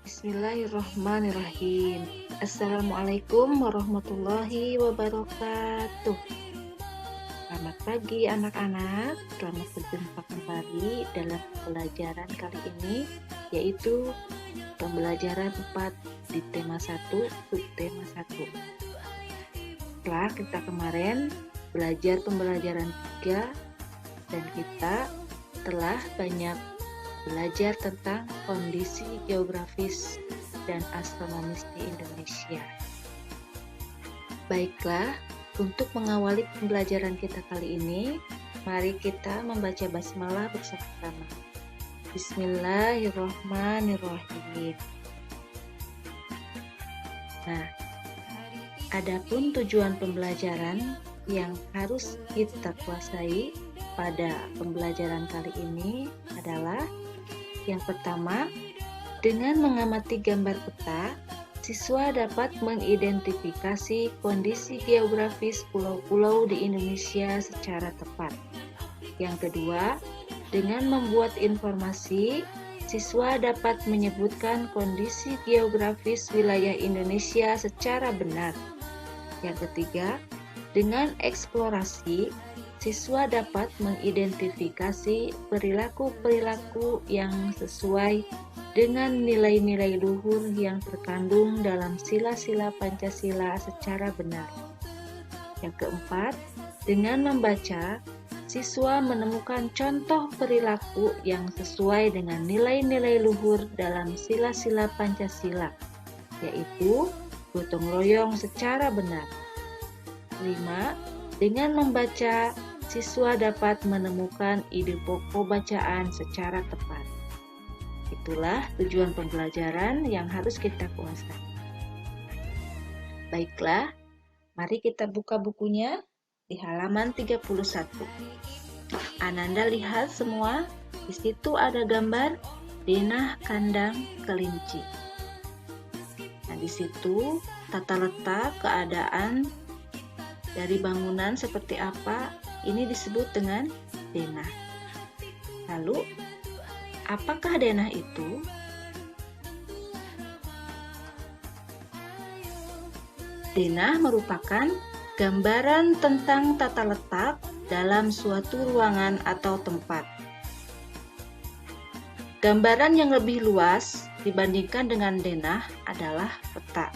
Bismillahirrahmanirrahim. Assalamualaikum warahmatullahi wabarakatuh. Selamat pagi anak-anak. Selamat berjumpa kembali dalam pembelajaran kali ini, yaitu pembelajaran 4 di tema 1, subtema 1. Setelah kita kemarin belajar pembelajaran 3 dan kita telah banyak belajar tentang kondisi geografis dan astronomis di Indonesia. Baiklah, untuk mengawali pembelajaran kita kali ini, mari kita membaca basmalah bersama-sama. Bismillahirrahmanirrahim. Nah, adapun tujuan pembelajaran yang harus kita kuasai pada pembelajaran kali ini adalah yang pertama, dengan mengamati gambar peta, siswa dapat mengidentifikasi kondisi geografis pulau-pulau di Indonesia secara tepat. Yang kedua, dengan membuat informasi, siswa dapat menyebutkan kondisi geografis wilayah Indonesia secara benar. Yang ketiga, dengan eksplorasi, siswa dapat mengidentifikasi perilaku-perilaku yang sesuai dengan nilai-nilai luhur yang terkandung dalam sila-sila Pancasila secara benar. Yang keempat, dengan membaca, siswa menemukan contoh perilaku yang sesuai dengan nilai-nilai luhur dalam sila-sila Pancasila, yaitu gotong royong secara benar. 5. Dengan membaca, siswa dapat menemukan ide pokok bacaan secara tepat. Itulah tujuan pembelajaran yang harus kita kuasai. Baiklah, mari kita buka bukunya di halaman 31. Ananda lihat semua, di situ ada gambar denah kandang kelinci. Nah, di situ tata letak keadaan dari bangunan seperti apa, ini disebut dengan denah. Lalu, apakah denah itu? Denah merupakan gambaran tentang tata letak dalam suatu ruangan atau tempat. Gambaran yang lebih luas dibandingkan dengan denah adalah peta.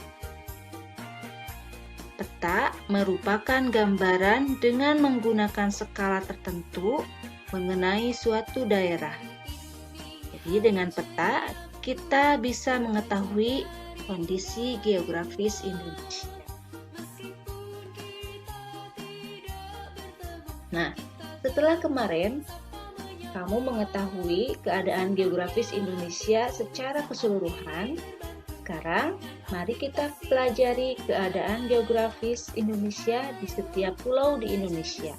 Peta merupakan gambaran dengan menggunakan skala tertentu mengenai suatu daerah. Jadi dengan peta kita bisa mengetahui kondisi geografis Indonesia. Nah, setelah kemarin kamu mengetahui keadaan geografis Indonesia secara keseluruhan, sekarang mari kita pelajari keadaan geografis Indonesia di setiap pulau di Indonesia.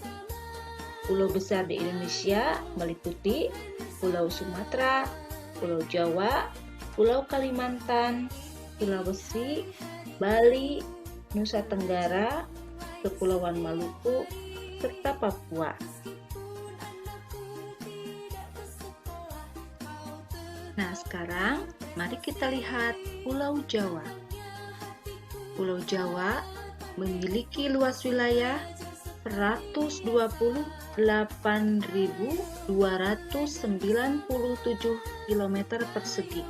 Pulau besar di Indonesia meliputi Pulau Sumatera, Pulau Jawa, Pulau Kalimantan, Sulawesi, Bali, Nusa Tenggara, Kepulauan Maluku, serta Papua. Nah, sekarang mari kita lihat Pulau Jawa. Pulau Jawa memiliki luas wilayah 128.297 km persegi.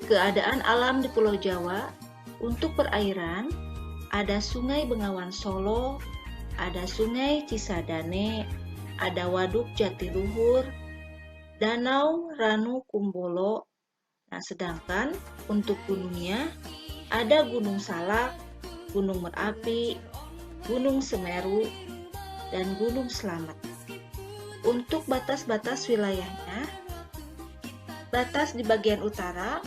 Keadaan alam di Pulau Jawa, untuk perairan, ada Sungai Bengawan Solo, ada Sungai Cisadane, ada Waduk Jatiluhur, Danau Ranu Kumbolo. Nah, sedangkan untuk gunungnya ada Gunung Salak, Gunung Merapi, Gunung Semeru, dan Gunung Slamet. Untuk batas-batas wilayahnya, batas di bagian utara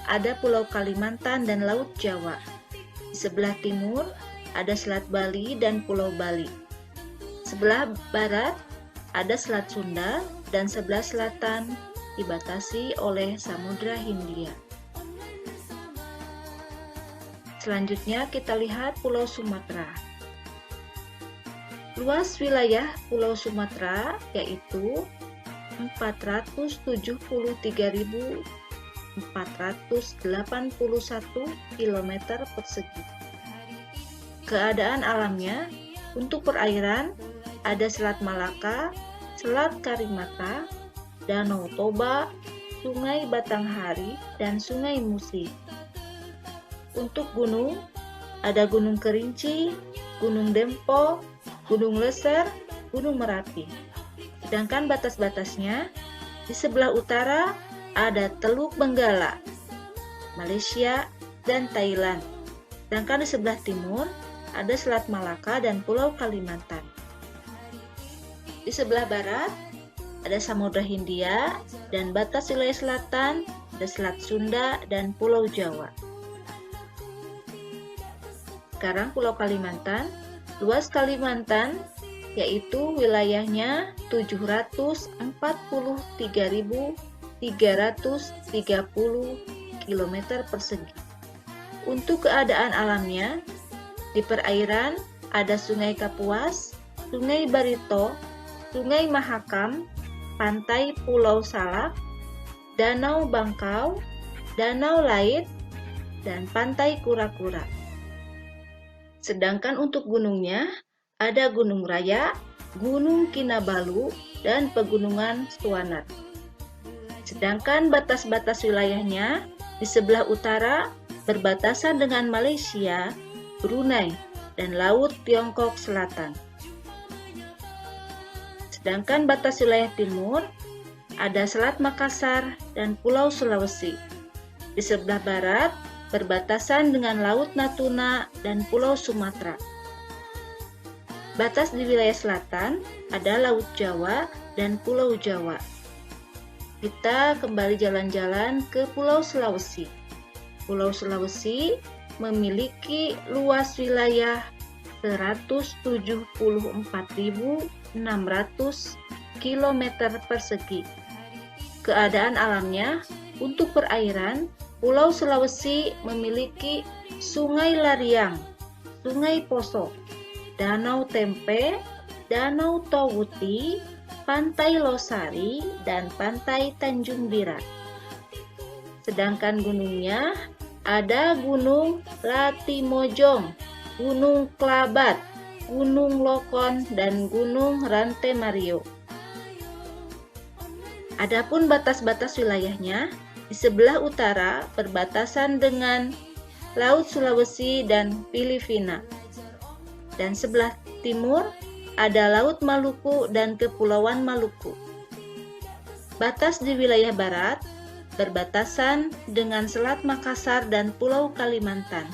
ada Pulau Kalimantan dan Laut Jawa. Di sebelah timur ada Selat Bali dan Pulau Bali. Sebelah barat ada Selat Sunda dan sebelah selatan dibatasi oleh Samudra Hindia. Selanjutnya kita lihat Pulau Sumatera. Luas wilayah Pulau Sumatera yaitu 473.400 km persegi. Keadaan alamnya, untuk perairan ada Selat Malaka, Selat Karimata, Danau Toba, Sungai Batanghari, dan Sungai Musi. Untuk gunung, ada Gunung Kerinci, Gunung Dempo, Gunung Leser, Gunung Merapi. Sedangkan batas-batasnya, di sebelah utara ada Teluk Benggala, Malaysia, dan Thailand. Sedangkan di sebelah timur ada Selat Malaka dan Pulau Kalimantan. Di sebelah barat ada Samudra Hindia, dan batas wilayah selatan ada Selat Sunda dan Pulau Jawa. Sekarang Pulau Kalimantan, luas Kalimantan yaitu wilayahnya 743.330 km persegi. Untuk keadaan alamnya, di perairan ada Sungai Kapuas, Sungai Barito, Sungai Mahakam, Pantai Pulau Salak, Danau Bangkau, Danau Lait, dan Pantai Kura-Kura. Sedangkan untuk gunungnya, ada Gunung Raya, Gunung Kinabalu, dan Pegunungan Suwanar. Sedangkan batas-batas wilayahnya, di sebelah utara berbatasan dengan Malaysia, Brunei, dan Laut Tiongkok Selatan. Sedangkan batas wilayah timur, ada Selat Makassar dan Pulau Sulawesi. Di sebelah barat, berbatasan dengan Laut Natuna dan Pulau Sumatera. Batas di wilayah selatan ada Laut Jawa dan Pulau Jawa. Kita kembali jalan-jalan ke Pulau Sulawesi. Pulau Sulawesi memiliki luas wilayah 174.600 km persegi. Keadaan alamnya, untuk perairan, Pulau Sulawesi memiliki Sungai Lariang, Sungai Poso, Danau Tempe, Danau Towuti, Pantai Losari, dan Pantai Tanjung Bira. Sedangkan gunungnya ada Gunung Latimojong, Gunung Klabat, Gunung Lokon, dan Gunung Rante Mario. Adapun batas-batas wilayahnya, di sebelah utara berbatasan dengan Laut Sulawesi dan Filipina. Dan sebelah timur ada Laut Maluku dan Kepulauan Maluku. Batas di wilayah barat berbatasan dengan Selat Makassar dan Pulau Kalimantan.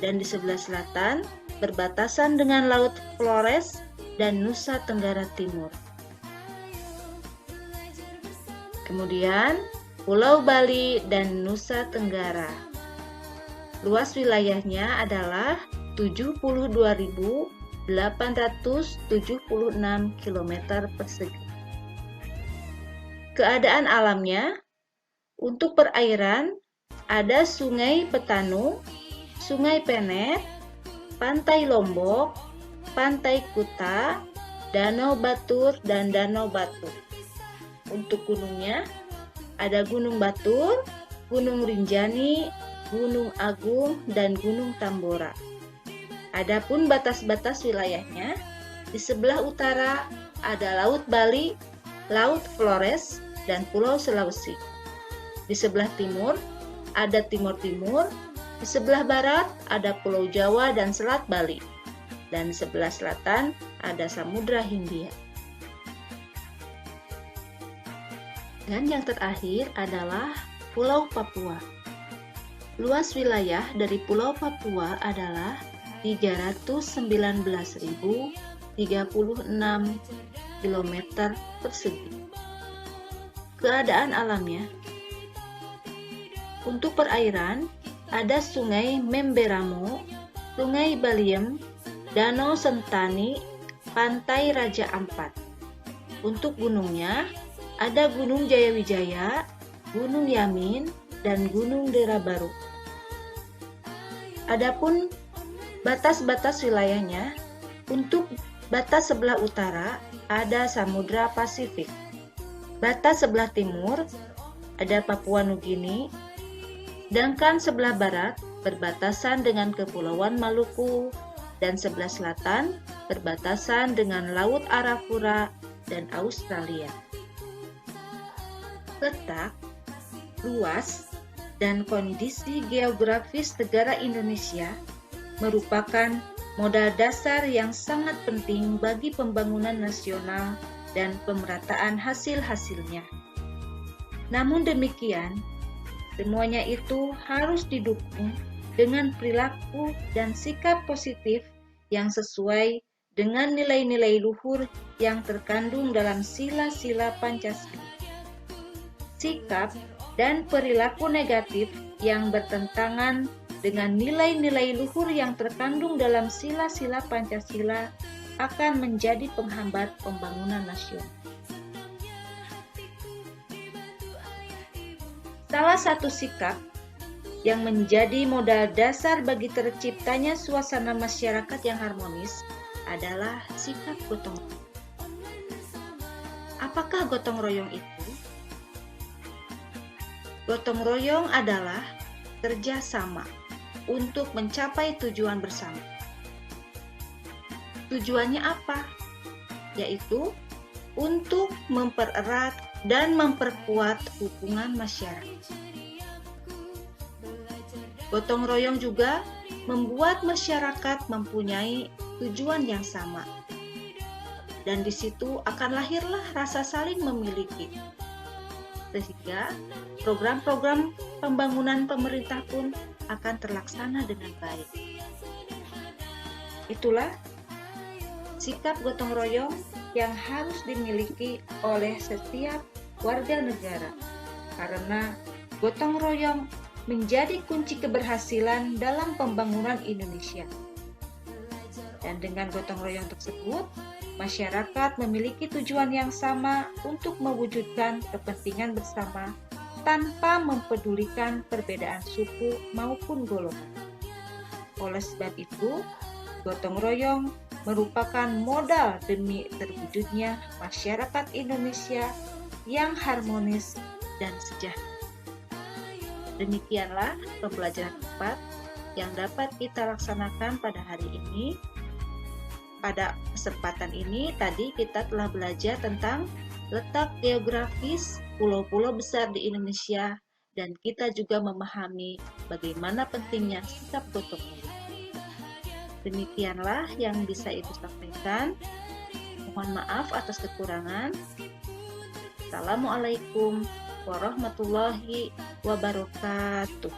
Dan di sebelah selatan berbatasan dengan Laut Flores dan Nusa Tenggara Timur. Kemudian Pulau Bali dan Nusa Tenggara. Luas wilayahnya adalah 72.876 km persegi. Keadaan alamnya, untuk perairan ada Sungai Petanu, Sungai Penet, Pantai Lombok, Pantai Kuta, Danau Batur, dan Danau Batur. Untuk gunungnya ada Gunung Batur, Gunung Rinjani, Gunung Agung, dan Gunung Tambora. Adapun batas-batas wilayahnya, di sebelah utara ada Laut Bali, Laut Flores, dan Pulau Sulawesi. Di sebelah timur ada Timur Timur, di sebelah barat ada Pulau Jawa dan Selat Bali, dan di sebelah selatan ada Samudra Hindia. Dan yang terakhir adalah Pulau Papua. Luas wilayah dari Pulau Papua adalah 319.036 km persegi. Keadaan alamnya, untuk perairan ada Sungai Memberamo, Sungai Baliem, Danau Sentani, Pantai Raja Ampat. Untuk gunungnya ada Gunung Jayawijaya, Gunung Yamin, dan Gunung Dera Baru. Adapun batas-batas wilayahnya, untuk batas sebelah utara ada Samudra Pasifik. Batas sebelah timur ada Papua Nugini, Sedangkan sebelah barat berbatasan dengan Kepulauan Maluku dan sebelah selatan berbatasan dengan Laut Arafura dan Australia. Letak, luas, dan kondisi geografis negara Indonesia merupakan modal dasar yang sangat penting bagi pembangunan nasional dan pemerataan hasil-hasilnya. Namun demikian, semuanya itu harus didukung dengan perilaku dan sikap positif yang sesuai dengan nilai-nilai luhur yang terkandung dalam sila-sila Pancasila. Sikap dan perilaku negatif yang bertentangan dengan nilai-nilai luhur yang terkandung dalam sila-sila Pancasila akan menjadi penghambat pembangunan nasional. Salah satu sikap yang menjadi modal dasar bagi terciptanya suasana masyarakat yang harmonis adalah sikap gotong royong. Apakah gotong royong itu? Gotong royong adalah kerjasama untuk mencapai tujuan bersama. Tujuannya apa? Yaitu untuk mempererat dan memperkuat hubungan masyarakat. Gotong royong juga membuat masyarakat mempunyai tujuan yang sama. Dan di situ akan lahirlah rasa saling memiliki. Sehingga program-program pembangunan pemerintah pun akan terlaksana dengan baik. Itulah sikap gotong royong yang harus dimiliki oleh setiap warga negara, karena gotong royong menjadi kunci keberhasilan dalam pembangunan Indonesia. Dan dengan gotong royong tersebut, masyarakat memiliki tujuan yang sama untuk mewujudkan kepentingan bersama tanpa mempedulikan perbedaan suku maupun golongan. Oleh sebab itu, gotong royong merupakan modal demi terwujudnya masyarakat Indonesia yang harmonis dan sejahtera. Demikianlah pembelajaran 4 yang dapat kita laksanakan pada hari ini. Pada kesempatan ini tadi kita telah belajar tentang letak geografis pulau-pulau besar di Indonesia dan kita juga memahami bagaimana pentingnya sikap gotong royong. Demikianlah yang bisa Ibu sampaikan. Mohon maaf atas kekurangan. Assalamualaikum warahmatullahi wabarakatuh.